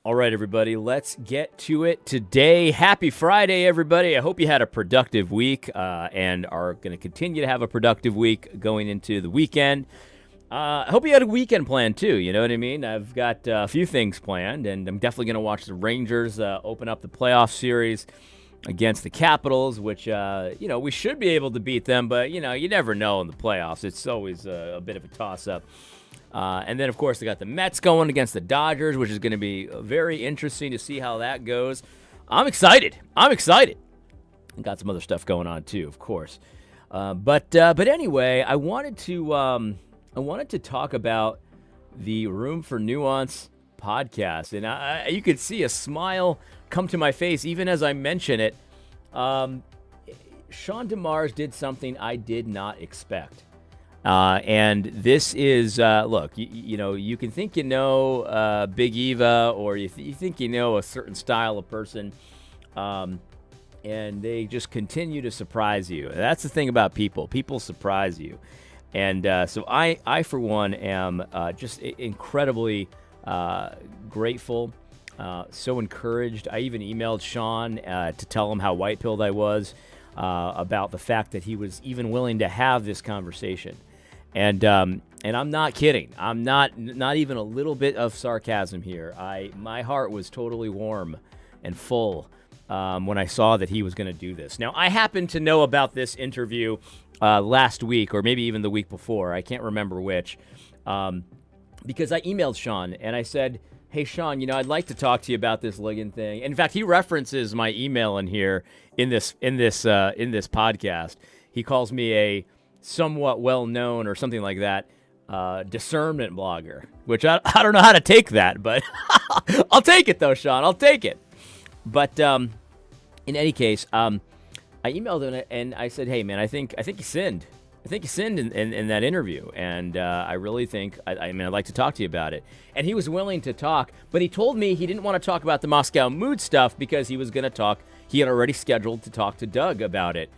All right, everybody, let's get to it today. Happy Friday, everybody. I hope you had a productive week and are going to continue to have a productive week going into the weekend. I hope you had a weekend plan, too. You know what I mean? I've got a few things planned, and I'm definitely going to watch the Rangers open up the playoff series against the Capitals, which, we should be able to beat them, but, you never know in the playoffs. It's always a bit of a toss-up. And then, of course, they got the Mets going against the Dodgers, which is going to be very interesting to see how that goes. I'm excited. Got some other stuff going on too, of course. But anyway, I wanted to talk about the Room for Nuance podcast, and you could see a smile come to my face even as I mention it. Sean DeMars did something I did not expect. And this is, look, you can think Big Eva, or you think a certain style of person, and they just continue to surprise you. That's the thing about people. People surprise you. And so I, for one, am just incredibly grateful, so encouraged. I even emailed Sean to tell him how white-pilled I was about the fact that he was even willing to have this conversation. And I'm not kidding. I'm not even a little bit of sarcasm here. My heart was totally warm and full when I saw that he was going to do this. Now, I happened to know about this interview last week, or maybe even the week before. I can't remember which, because I emailed Sean and I said, "Hey, Sean, I'd like to talk to you about this Ligon thing." In fact, he references my email in here in this podcast. He calls me a somewhat well-known, or something like that, discernment blogger, which I don't know how to take that, but I'll take it though, Sean. I'll take it. But in any case, I emailed him and I said, "Hey, man, I think you sinned. I think you sinned in that interview, and I really think I'd like to talk to you about it." And he was willing to talk, but he told me he didn't want to talk about the Moscow Mood stuff because he was going to talk. He had already scheduled to talk to Doug about it.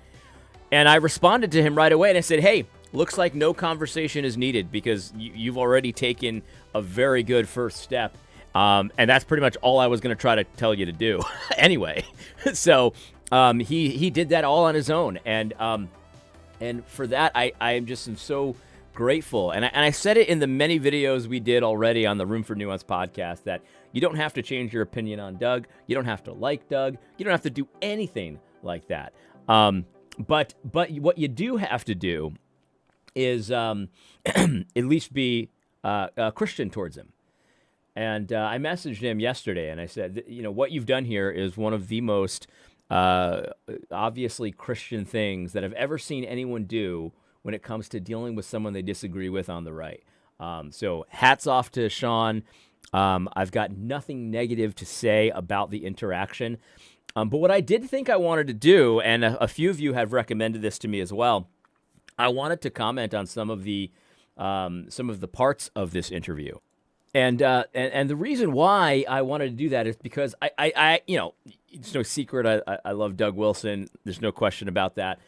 And I responded to him right away, and I said, "Hey, looks like no conversation is needed because you've already taken a very good first step." And that's pretty much all I was going to try to tell you to do anyway. So he did that all on his own. And for that, I am just so grateful. And I said it in the many videos we did already on the Room for Nuance podcast that you don't have to change your opinion on Doug. You don't have to like Doug. You don't have to do anything like that. But what you do have to do is at least be Christian towards him. And I messaged him yesterday, and I said, what you've done here is one of the most obviously Christian things that I've ever seen anyone do when it comes to dealing with someone they disagree with on the right. So hats off to Sean. I've got nothing negative to say about the interaction. But what I did think I wanted to do, and a few of you have recommended this to me as well, I wanted to comment on some of the parts of this interview, and the reason why I wanted to do that is because I it's no secret I love Doug Wilson. There's no question about that.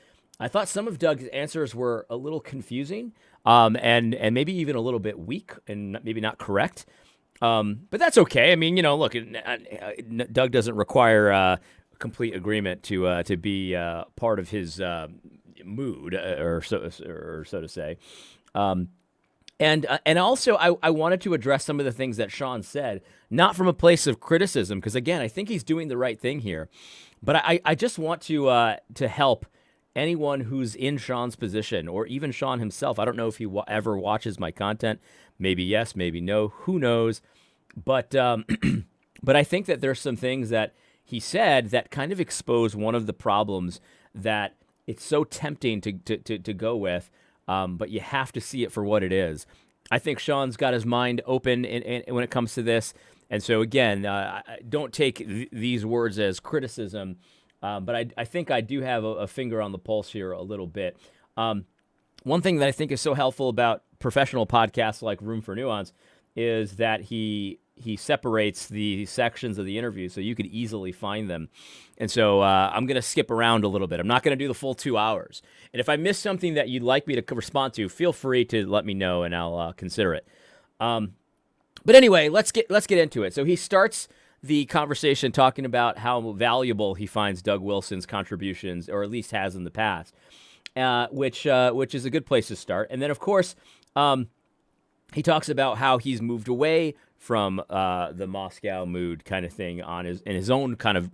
I thought some of Doug's answers were a little confusing, and maybe even a little bit weak and maybe not correct. But that's okay. I mean, look, Doug doesn't require complete agreement to be part of his mood, or so to say. And also, I wanted to address some of the things that Sean said, not from a place of criticism, because again, I think he's doing the right thing here. But I just want to help anyone who's in Sean's position, or even Sean himself. I don't know if he ever watches my content. Maybe yes, maybe no. Who knows? But but I think that there's some things that he said that kind of expose one of the problems that it's so tempting to go with, but you have to see it for what it is. I think Sean's got his mind open when it comes to this. And so, again, don't take these words as criticism, but I think I do have a finger on the pulse here a little bit. One thing that I think is so helpful about professional podcasts like Room for Nuance is that he separates the sections of the interview so you could easily find them. And so I'm going to skip around a little bit. I'm not going to do the full 2 hours. And if I miss something that you'd like me to respond to, feel free to let me know and I'll consider it. But anyway, let's get into it. So he starts the conversation talking about how valuable he finds Doug Wilson's contributions, or at least has in the past, which is a good place to start. And then, of course, he talks about how he's moved away from the Moscow mood kind of thing in his own kind of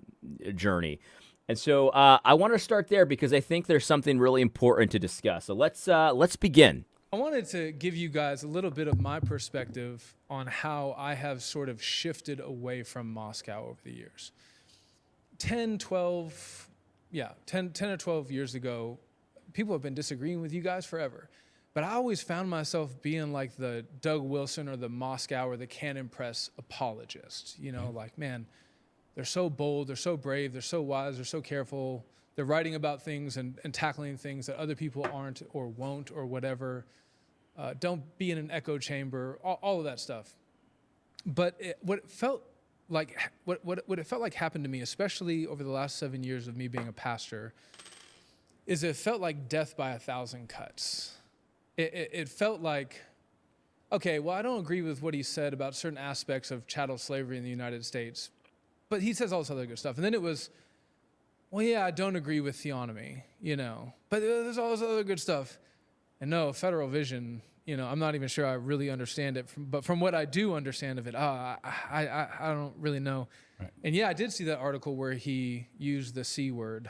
journey. And so I want to start there because I think there's something really important to discuss. So let's begin. I wanted to give you guys a little bit of my perspective on how I have sort of shifted away from Moscow over the years. 10 or 12 years ago, people have been disagreeing with you guys forever. But I always found myself being like the Doug Wilson or the Moscow or the Cannon Press apologist. You know, like, man, they're so bold, they're so brave, they're so wise, they're so careful. They're writing about things and tackling things that other people aren't or won't or whatever. Don't be in an echo chamber, all of that stuff. But what it felt like happened to me, especially over the last 7 years of me being a pastor, is it felt like death by 1,000 cuts. It felt like, okay, well, I don't agree with what he said about certain aspects of chattel slavery in the United States, but he says all this other good stuff. And then it was, well, yeah, I don't agree with theonomy, you know, but there's all this other good stuff. And no, federal vision, you know, I'm not even sure I really understand it, but from what I do understand of it, I don't really know. Right. And yeah, I did see that article where he used the C word,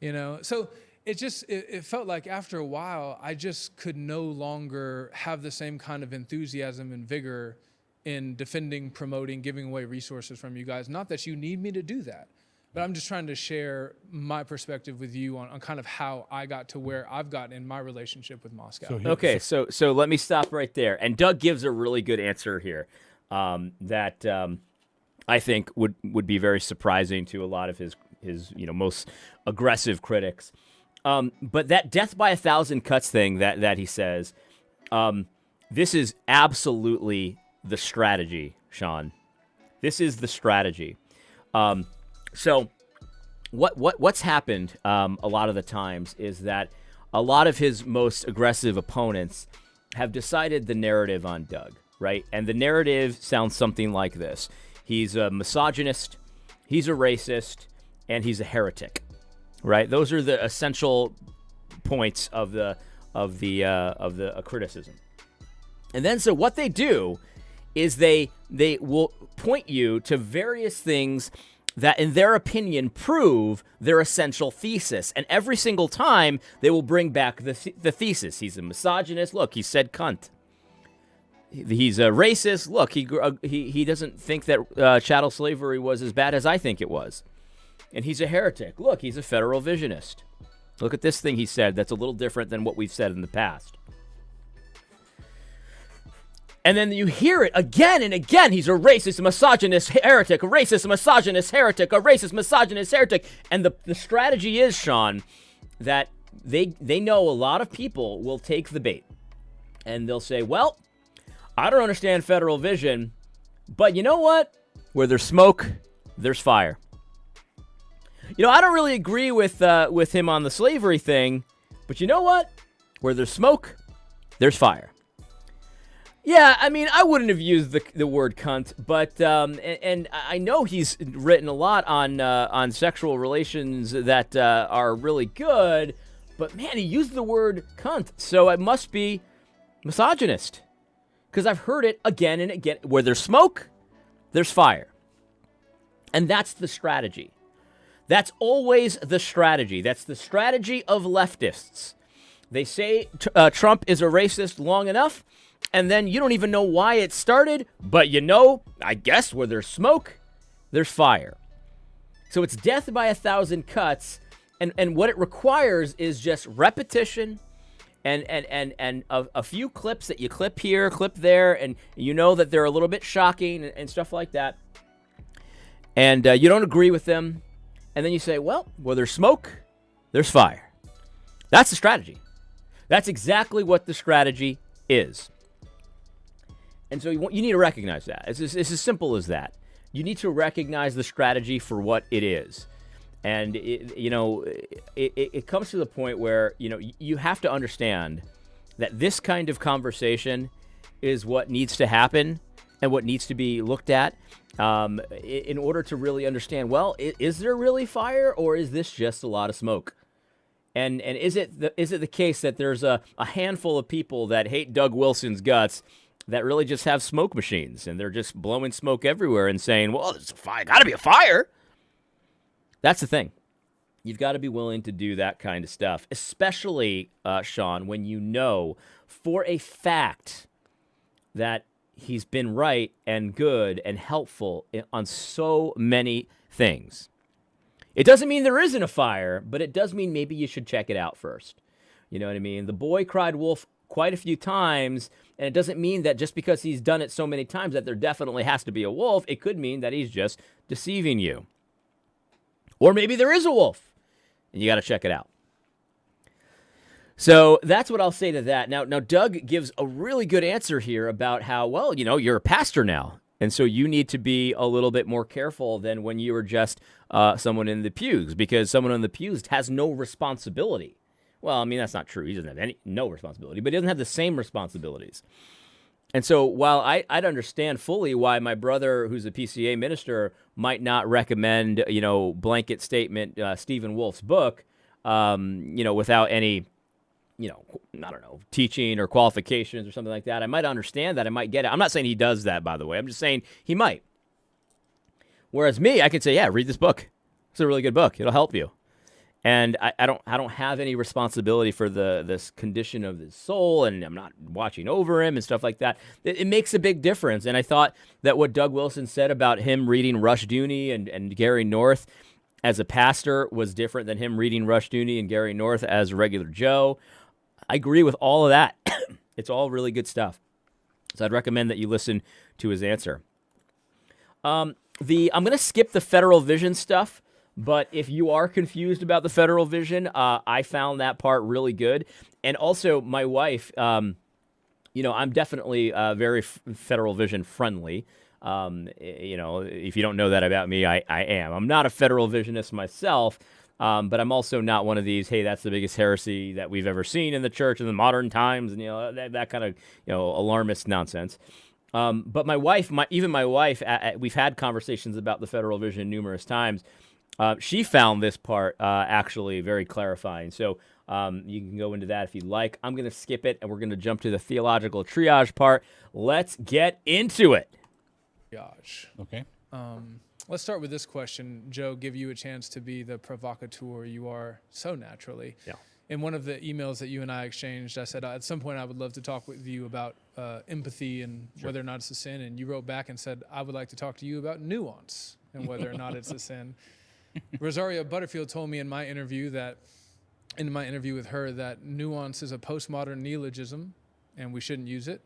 you know, so it felt like after a while, I just could no longer have the same kind of enthusiasm and vigor in defending, promoting, giving away resources from you guys. Not that you need me to do that, but I'm just trying to share my perspective with you on kind of how I got to where I've gotten in my relationship with Moscow. So let me stop right there. And Doug gives a really good answer here that I think would be very surprising to a lot of his most aggressive critics. But that death by 1,000 cuts thing that he says, this is absolutely the strategy, Sean. This is the strategy. So what's happened a lot of the times is that a lot of his most aggressive opponents have decided the narrative on Doug, right? And the narrative sounds something like this. He's a misogynist, he's a racist, and he's a heretic, right? Those are the essential points of the criticism. And then so what they do is they will point you to various things that, in their opinion, prove their essential thesis. And every single time, they will bring back the thesis. He's a misogynist. Look, he said cunt. He's a racist. Look, he doesn't think that chattel slavery was as bad as I think it was. And he's a heretic. Look, he's a federal visionist. Look at this thing he said that's a little different than what we've said in the past. And then you hear it again and again. He's a racist, a misogynist, heretic, a racist, a misogynist, heretic, a racist, misogynist, heretic. And the strategy is, Sean, that they know a lot of people will take the bait. And they'll say, well, I don't understand federal vision, but you know what? Where there's smoke, there's fire. You know, I don't really agree with him on the slavery thing, but you know what? Where there's smoke, there's fire. Yeah, I mean, I wouldn't have used the word cunt, but and I know he's written a lot on sexual relations that are really good, but man, he used the word cunt, so it must be misogynist, because I've heard it again and again. Where there's smoke, there's fire, and that's the strategy. That's always the strategy. That's the strategy of leftists. They say Trump is a racist long enough, and then you don't even know why it started, but you know, I guess where there's smoke, there's fire. So it's death by 1,000 cuts, and what it requires is just repetition and a few clips that you clip here, clip there, and you know that they're a little bit shocking and stuff like that. And you don't agree with them, and then you say, well, where there's smoke, there's fire. That's the strategy. That's exactly what the strategy is. And so you need to recognize that. It's as simple as that. You need to recognize the strategy for what it is. And, it comes to the point where, you have to understand that this kind of conversation is what needs to happen and what needs to be looked at in order to really understand, well, is there really fire, or is this just a lot of smoke? And is it the case that there's a handful of people that hate Doug Wilson's guts that really just have smoke machines, and they're just blowing smoke everywhere and saying, well, there's a fire, got to be a fire. That's the thing. You've got to be willing to do that kind of stuff, especially, Sean, when you know for a fact that he's been right and good and helpful on so many things. It doesn't mean there isn't a fire, but it does mean maybe you should check it out first. You know what I mean? The boy cried wolf quite a few times, and it doesn't mean that just because he's done it so many times that there definitely has to be a wolf. It could mean that he's just deceiving you. Or maybe there is a wolf, and you got to check it out. So that's what I'll say to that. Now, Doug gives a really good answer here about how, well, you're a pastor now, and so you need to be a little bit more careful than when you were just someone in the pews, because someone in the pews has no responsibility. Well, I mean, that's not true. He doesn't have no responsibility, but he doesn't have the same responsibilities. And so while I'd understand fully why my brother, who's a PCA minister, might not recommend, blanket statement, Stephen Wolf's book, without any, I don't know, teaching or qualifications or something like that, I might understand that. I might get it. I'm not saying he does that, by the way. I'm just saying he might. Whereas me, I could say, yeah, read this book. It's a really good book. It'll help you. And I don't have any responsibility for this condition of his soul, and I'm not watching over him and stuff like that. It makes a big difference. And I thought that what Doug Wilson said about him reading Rushdoony and Gary North as a pastor was different than him reading Rushdoony and Gary North as a regular Joe. I agree with all of that. It's all really good stuff. So I'd recommend that you listen to his answer. I'm going to skip the Federal Vision stuff. But if you are confused about the Federal Vision, I found that part really good. And also, my wife, I'm definitely very Federal Vision friendly. If you don't know that about me, I am. I'm not a Federal Visionist myself, but I'm also not one of these, hey, that's the biggest heresy that we've ever seen in the church in the modern times, and that kind of alarmist nonsense. But my wife, we've had conversations about the Federal Vision numerous times. She found this part actually very clarifying. So you can go into that if you'd like. I'm going to skip it, and we're going to jump to the theological triage part. Let's get into it. Triage. Okay. Let's start with this question. Joe, give you a chance to be the provocateur you are so naturally. Yeah. In one of the emails that you and I exchanged, I said, at some point I would love to talk with you about empathy and whether or not it's a sin. And you wrote back and said, I would like to talk to you about nuance and whether or not it's a sin. Rosaria Butterfield told me in my interview with her that nuance is a postmodern neologism and we shouldn't use it.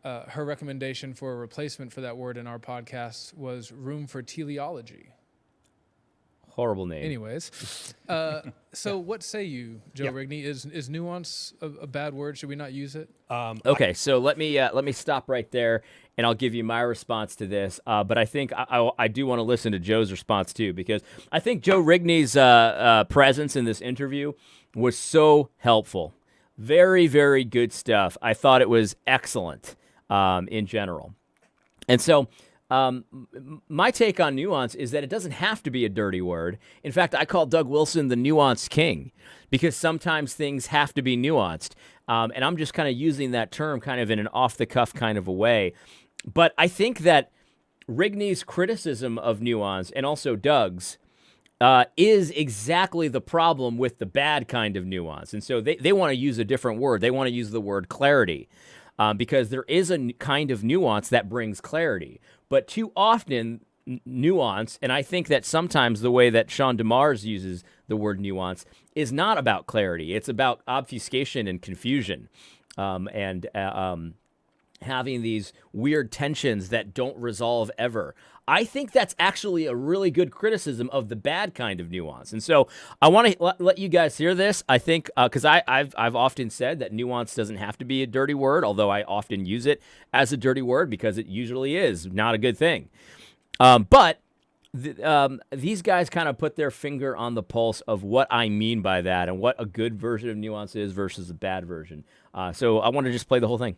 Her recommendation for a replacement for that word in our podcast was room for teleology. Horrible name. Anyways, so what say you, Joe Rigney? Is nuance a bad word? Should we not use it? Okay, so let me stop right there, and I'll give you my response to this. But I think I do want to listen to Joe's response too, because I think Joe Rigney's presence in this interview was so helpful. Very, very good stuff. I thought it was excellent in general. And so my take on nuance is that it doesn't have to be a dirty word. In fact, I call Doug Wilson the nuance king, because sometimes things have to be nuanced. And I'm just kind of using that term kind of in an off-the-cuff kind of a way. But I think that Rigney's criticism of nuance, and also Doug's, is exactly the problem with the bad kind of nuance. And so they want to use a different word. They want to use the word clarity, because there is a kind of nuance that brings clarity. But too often, nuance, and I think that sometimes the way that Sean DeMars uses the word nuance is not about clarity. It's about obfuscation and confusion, and having these weird tensions that don't resolve ever. I think that's actually a really good criticism of the bad kind of nuance. And so I want to let you guys hear this. I think, because I've often said that nuance doesn't have to be a dirty word, although I often use it as a dirty word because it usually is not a good thing. But these guys kind of put their finger on the pulse of what I mean by that and what a good version of nuance is versus a bad version. So I want to just play the whole thing.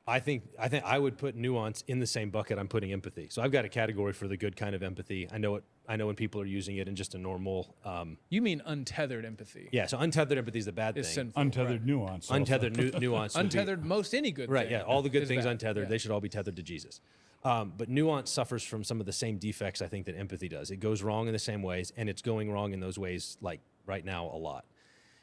I think I would put nuance in the same bucket I'm putting empathy. So I've got a category for the good kind of empathy. I know when people are using it in just a normal. You mean untethered empathy? Yeah. So untethered empathy is the bad Is thing. sinful. Untethered nuance. Untethered nuance. would be- Untethered, most any good Right. thing. Yeah. All the good is things bad. untethered. Yeah. They should all be tethered to Jesus. But nuance suffers from some of the same defects I think that empathy does. It goes wrong in the same ways, and it's going wrong in those ways like right now a lot.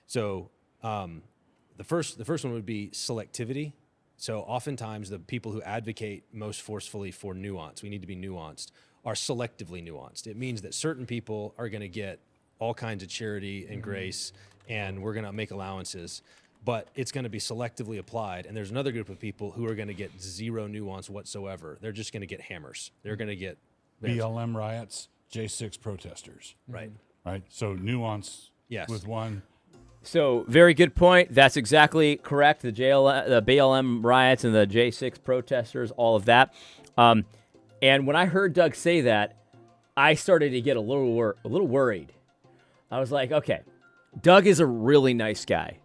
So the first one would be selectivity. So oftentimes the people who advocate most forcefully for nuance, we need to be nuanced, are selectively nuanced. It means that certain people are going to get all kinds of charity and grace, and we're going to make allowances, but it's going to be selectively applied. And there's another group of people who are going to get zero nuance whatsoever. They're just going to get hammers. They're going to get BLM riots, J6 protesters. right. Right? So nuance Yes. with one. So, very good point. That's exactly correct. The BLM riots and the J6 protesters, all of that. And when I heard Doug say that, I started to get a little worried. I was like, okay, Doug is a really nice guy,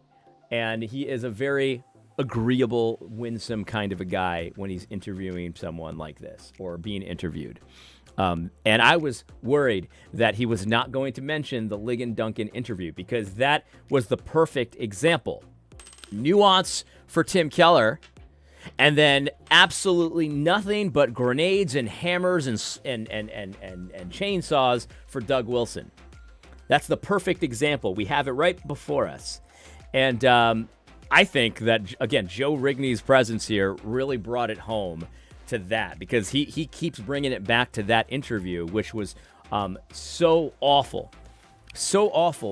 and he is a very agreeable, winsome kind of a guy when he's interviewing someone like this or being interviewed. And I was worried that he was not going to mention the Ligon Duncan interview because that was the perfect example. Nuance for Tim Keller, and then absolutely nothing but grenades and hammers and chainsaws for Doug Wilson. That's the perfect example. We have it right before us. And I think that, again, Joe Rigney's presence here really brought it home to that because he keeps bringing it back to that interview, which was so awful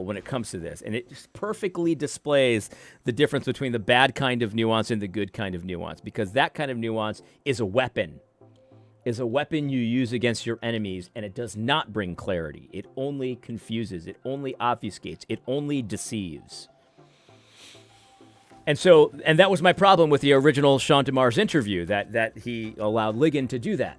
when it comes to this. And it just perfectly displays the difference between the bad kind of nuance and the good kind of nuance, because that kind of nuance is a weapon you use against your enemies, and it does not bring clarity. It only confuses. It only obfuscates. It only deceives. And that was my problem with the original Sean DeMar's interview, that he allowed Ligon to do that.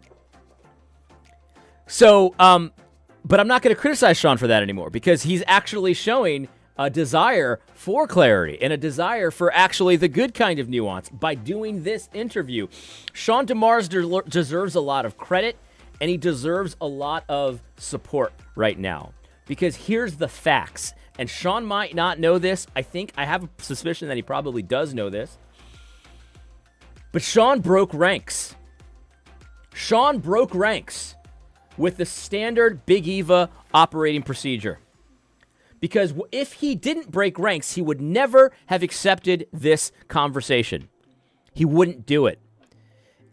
So, but I'm not going to criticize Sean for that anymore because he's actually showing a desire for clarity and a desire for actually the good kind of nuance by doing this interview. Sean DeMar deserves a lot of credit, and he deserves a lot of support right now because here's the facts. And Sean might not know this. I have a suspicion that he probably does know this. But Sean broke ranks. Sean broke ranks with the standard Big Eva operating procedure. Because if he didn't break ranks, he would never have accepted this conversation. He wouldn't do it.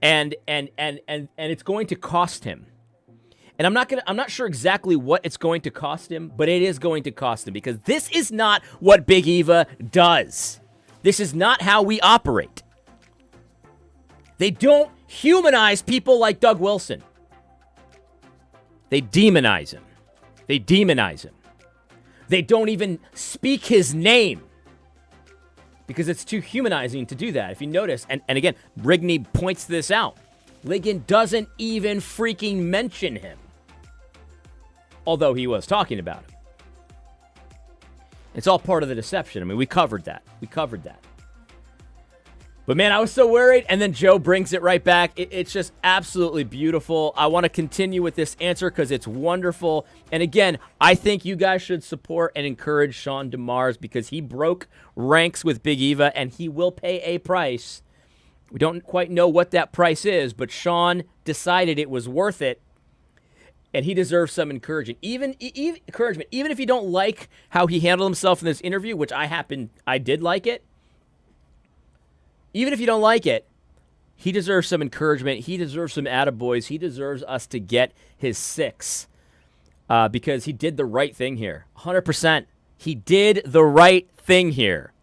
And it's going to cost him. And I'm not sure exactly what it's going to cost him, but it is going to cost him because this is not what Big Eva does. This is not how we operate. They don't humanize people like Doug Wilson. They demonize him. They don't even speak his name because it's too humanizing to do that. If you notice, and again, Rigney points this out, Ligon doesn't even freaking mention him. Although he was talking about him. It's all part of the deception. I mean, we covered that. But man, I was so worried, and then Joe brings it right back. It's just absolutely beautiful. I want to continue with this answer because it's wonderful. And again, I think you guys should support and encourage Sean DeMars because he broke ranks with Big Eva, and he will pay a price. We don't quite know what that price is, but Sean decided it was worth it. And he deserves some encouragement. Even if you don't like how he handled himself in this interview, which I did like it. Even if you don't like it, he deserves some encouragement. He deserves some attaboys. He deserves us to get his 6 because he did the right thing here. 100%. He did the right thing here.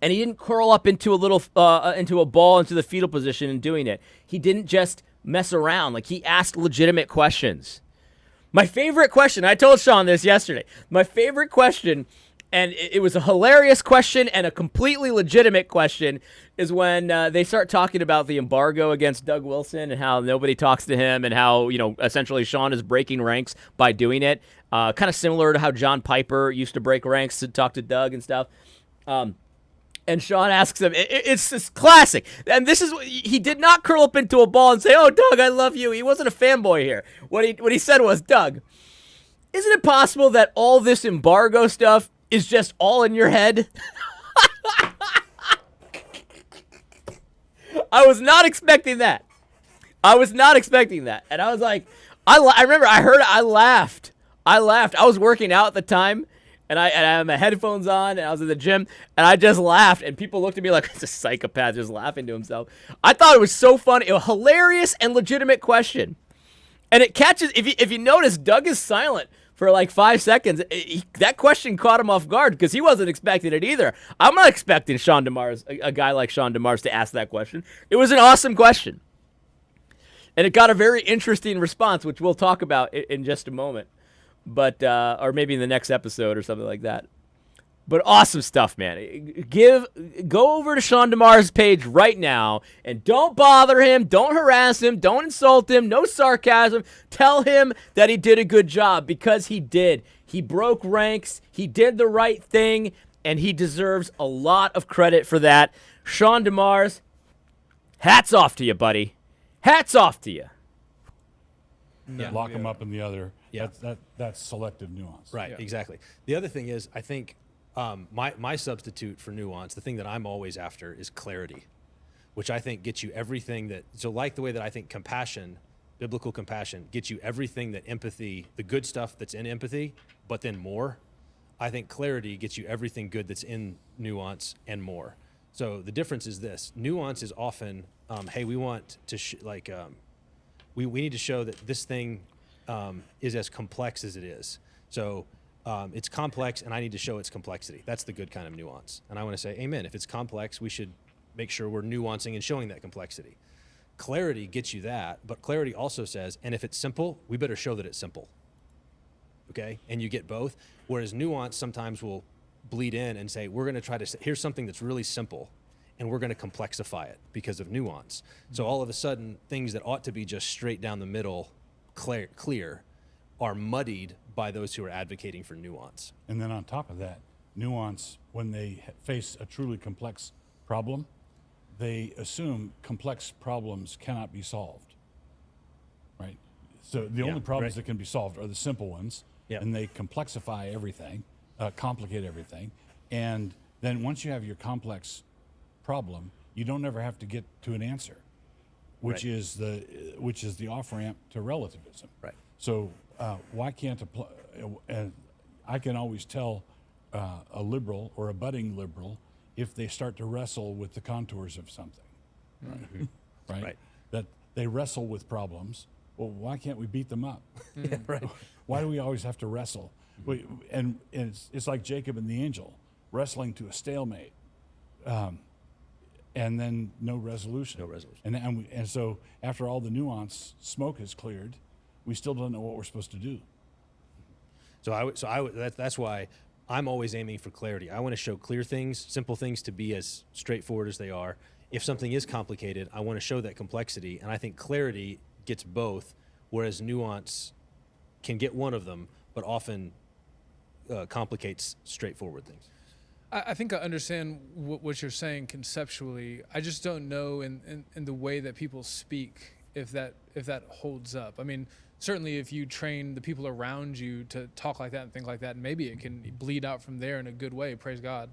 And he didn't curl up into a ball into the fetal position in doing it. He didn't just mess around. Like, he asked legitimate questions. My favorite question, I told Sean this yesterday, my favorite question, and it was a hilarious question and a completely legitimate question, is when they start talking about the embargo against Doug Wilson and how nobody talks to him and how, essentially Sean is breaking ranks by doing it. Kind of similar to how John Piper used to break ranks to talk to Doug and stuff. And Sean asks him, it's this classic. And this is what he did not curl up into a ball and say, "Oh, Doug, I love you." He wasn't a fanboy here. What he said was, "Doug, isn't it possible that all this embargo stuff is just all in your head?" I was not expecting that. And I was like, I remember I heard it, I laughed. I was working out at the time, and I had my headphones on, and I was in the gym, and I just laughed, and people looked at me like, it's a psychopath just laughing to himself. I thought it was so funny. It was a hilarious and legitimate question. And it catches, if you notice, Doug is silent for like 5 seconds. That question caught him off guard because he wasn't expecting it either. I'm not expecting Sean DeMars, a guy like Sean DeMars, to ask that question. It was an awesome question. And it got a very interesting response, which we'll talk about in just a moment. But or maybe in the next episode or something like that. But awesome stuff, man. Go over to Sean DeMars' page right now and don't bother him, don't harass him, don't insult him, no sarcasm. Tell him that he did a good job, because he did. He broke ranks, he did the right thing, and he deserves a lot of credit for that. Sean DeMars, hats off to you, buddy. Hats off to you. Lock them up in the other. Yeah. That's selective nuance. Right, Yeah. exactly. The other thing is, I think my substitute for nuance, the thing that I'm always after, is clarity, which I think gets you everything that, so like the way that I think compassion, biblical compassion, gets you everything that empathy, the good stuff that's in empathy, but then more. I think clarity gets you everything good that's in nuance and more. So the difference is this: nuance is often, hey, we want to we need to show that this thing is as complex as it is. So it's complex, and I need to show its complexity. That's the good kind of nuance. And I want to say, amen. If it's complex, we should make sure we're nuancing and showing that complexity. Clarity gets you that, but clarity also says, and if it's simple, we better show that it's simple. Okay? And you get both. Whereas nuance sometimes will bleed in and say, we're going to try to say, here's something that's really simple, and we're going to complexify it because of nuance. So all of a sudden, things that ought to be just straight down the middle, clear, are muddied by those who are advocating for nuance. And then on top of that, nuance, when they face a truly complex problem, they assume complex problems cannot be solved, right? So the only problems that can be solved are the simple ones, and they complexify everything, complicate everything. And then once you have your complex problem, you don't ever have to get to an answer, which is the off-ramp to relativism. Right. So why can't I can always tell a liberal or a budding liberal if they start to wrestle with the contours of something, right? That they wrestle with problems. Well, why can't we beat them up? Right. Why do we always have to wrestle? And it's like Jacob and the angel wrestling to a stalemate, and then no resolution. No resolution. And so after all the nuance smoke is cleared, we still don't know what we're supposed to do. That's why I'm always aiming for clarity. I want to show clear things, simple things, to be as straightforward as they are. If something is complicated, I want to show that complexity, and I think clarity gets both, whereas nuance can get one of them, but often complicates straightforward things. I think I understand what you're saying conceptually. I just don't know in the way that people speak if that holds up. I mean, certainly if you train the people around you to talk like that and think like that, maybe it can bleed out from there in a good way, praise God.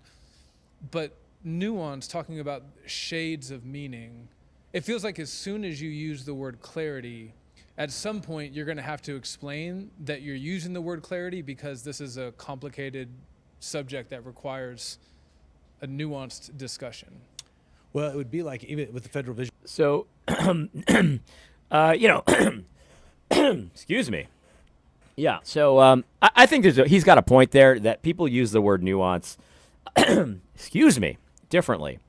But nuance, talking about shades of meaning, it feels like as soon as you use the word clarity, at some point you're going to have to explain that you're using the word clarity because this is a complicated subject that requires a nuanced discussion. Well, it would be like even with the federal vision. So, excuse me. Yeah. So I think he's got a point there that people use the word nuance, excuse me, differently.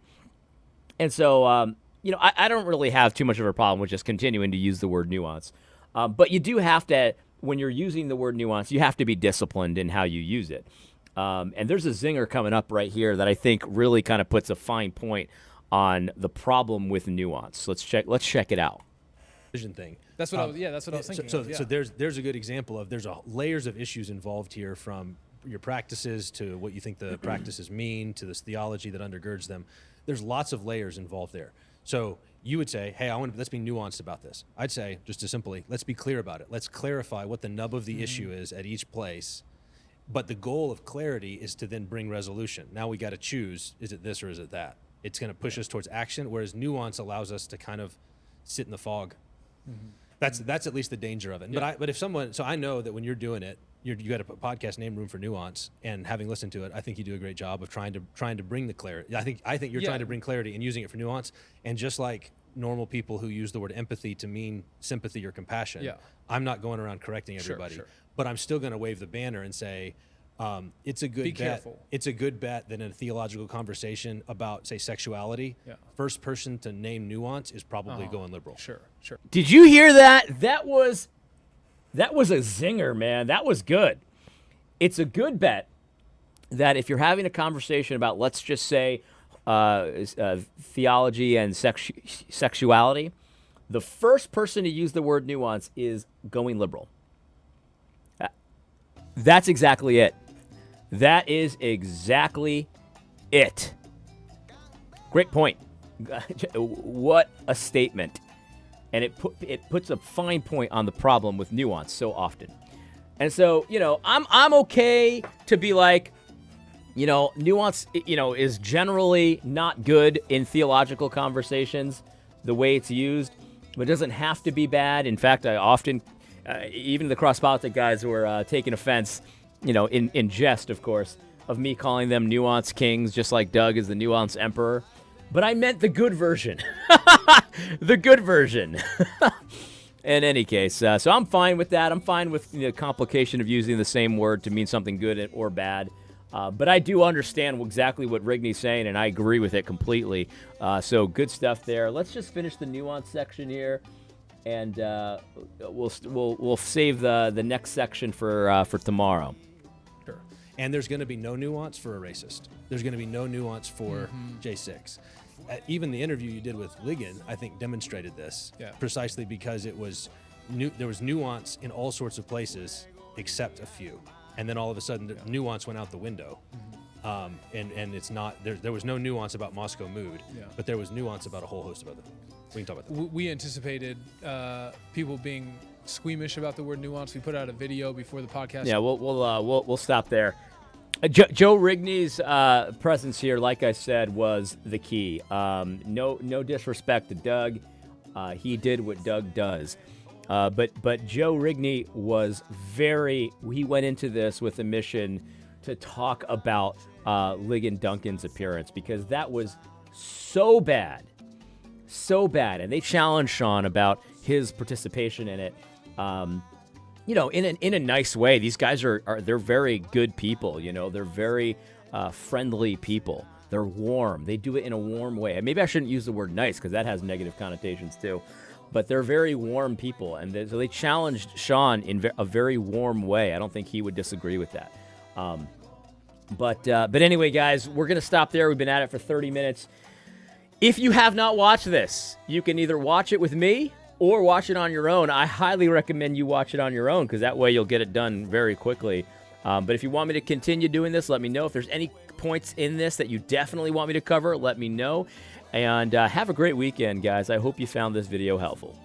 And so, I don't really have too much of a problem with just continuing to use the word nuance. But you do have to, when you're using the word nuance, you have to be disciplined in how you use it. And there's a zinger coming up right here that I think really kind of puts a fine point on the problem with nuance. Let's check it out. Vision thing. That's what I was thinking. So there's a good example of there's layers of issues involved here, from your practices to what you think the practices mean to this theology that undergirds them. There's lots of layers involved there. So you would say, hey, let's be nuanced about this. I'd say, just as simply, let's be clear about it. Let's clarify what the nub of the issue is at each place. But the goal of clarity is to then bring resolution. Now we got to choose, is it this or is it that? It's going to push us towards action, whereas nuance allows us to kind of sit in the fog. That's at least the danger of it. Yeah. But if someone, so I know that when you're doing it, you got a podcast named Room for Nuance, and having listened to it, I think you do a great job of trying to bring the clarity. I think you're trying to bring clarity and using it for nuance. And just like normal people who use the word empathy to mean sympathy or compassion, I'm not going around correcting everybody, but I'm still going to wave the banner and say, it's a good bet. Careful. It's a good bet that in a theological conversation about, say, sexuality, first person to name nuance is probably going liberal. Sure. Did you hear that? That was a zinger, man. That was good. It's a good bet that if you're having a conversation about, let's just say, theology and sexuality, the first person to use the word nuance is going liberal. That's exactly it. That is exactly it. Great point. What a statement. And it puts a fine point on the problem with nuance so often. And so, I'm okay to be like, nuance, is generally not good in theological conversations, the way it's used, but it doesn't have to be bad. In fact, I often, even the cross-politic guys were taking offense, in jest, of course, of me calling them nuance kings, just like Doug is the nuance emperor. But I meant the good version. The good version. In any case, so I'm fine with that. I'm fine with the complication of using the same word to mean something good or bad. But I do understand exactly what Rigney's saying, and I agree with it completely. So good stuff there. Let's just finish the nuance section here, and we'll save the next section for tomorrow. Sure. And there's going to be no nuance for a racist. There's going to be no nuance for J6. Even the interview you did with Ligon, I think, demonstrated this precisely because there was nuance in all sorts of places except a few. And then all of a sudden, the nuance went out the window. And it's not, there was no nuance about Moscow mood, but there was nuance about a whole host of other things. We can talk about that. We anticipated people being squeamish about the word nuance. We put out a video before the podcast. Yeah, we'll stop there. Joe Rigney's presence here, like I said, was the key. No disrespect to Doug. He did what Doug does. But Joe Rigney was he went into this with a mission to talk about Ligon Duncan's appearance because that was so bad. And they challenged Sean about his participation in it. In a nice way. These guys they're very good people. They're very friendly people. They're warm. They do it in a warm way. Maybe I shouldn't use the word nice because that has negative connotations too. But they're very warm people, and so they challenged Sean in a very warm way. I don't think he would disagree with that. But anyway, guys, we're gonna stop there. We've been at it for 30 minutes. If you have not watched this, you can either watch it with me or watch it on your own. I highly recommend you watch it on your own because that way you'll get it done very quickly. But if you want me to continue doing this, let me know. If there's any points in this that you definitely want me to cover, let me know. And have a great weekend, guys. I hope you found this video helpful.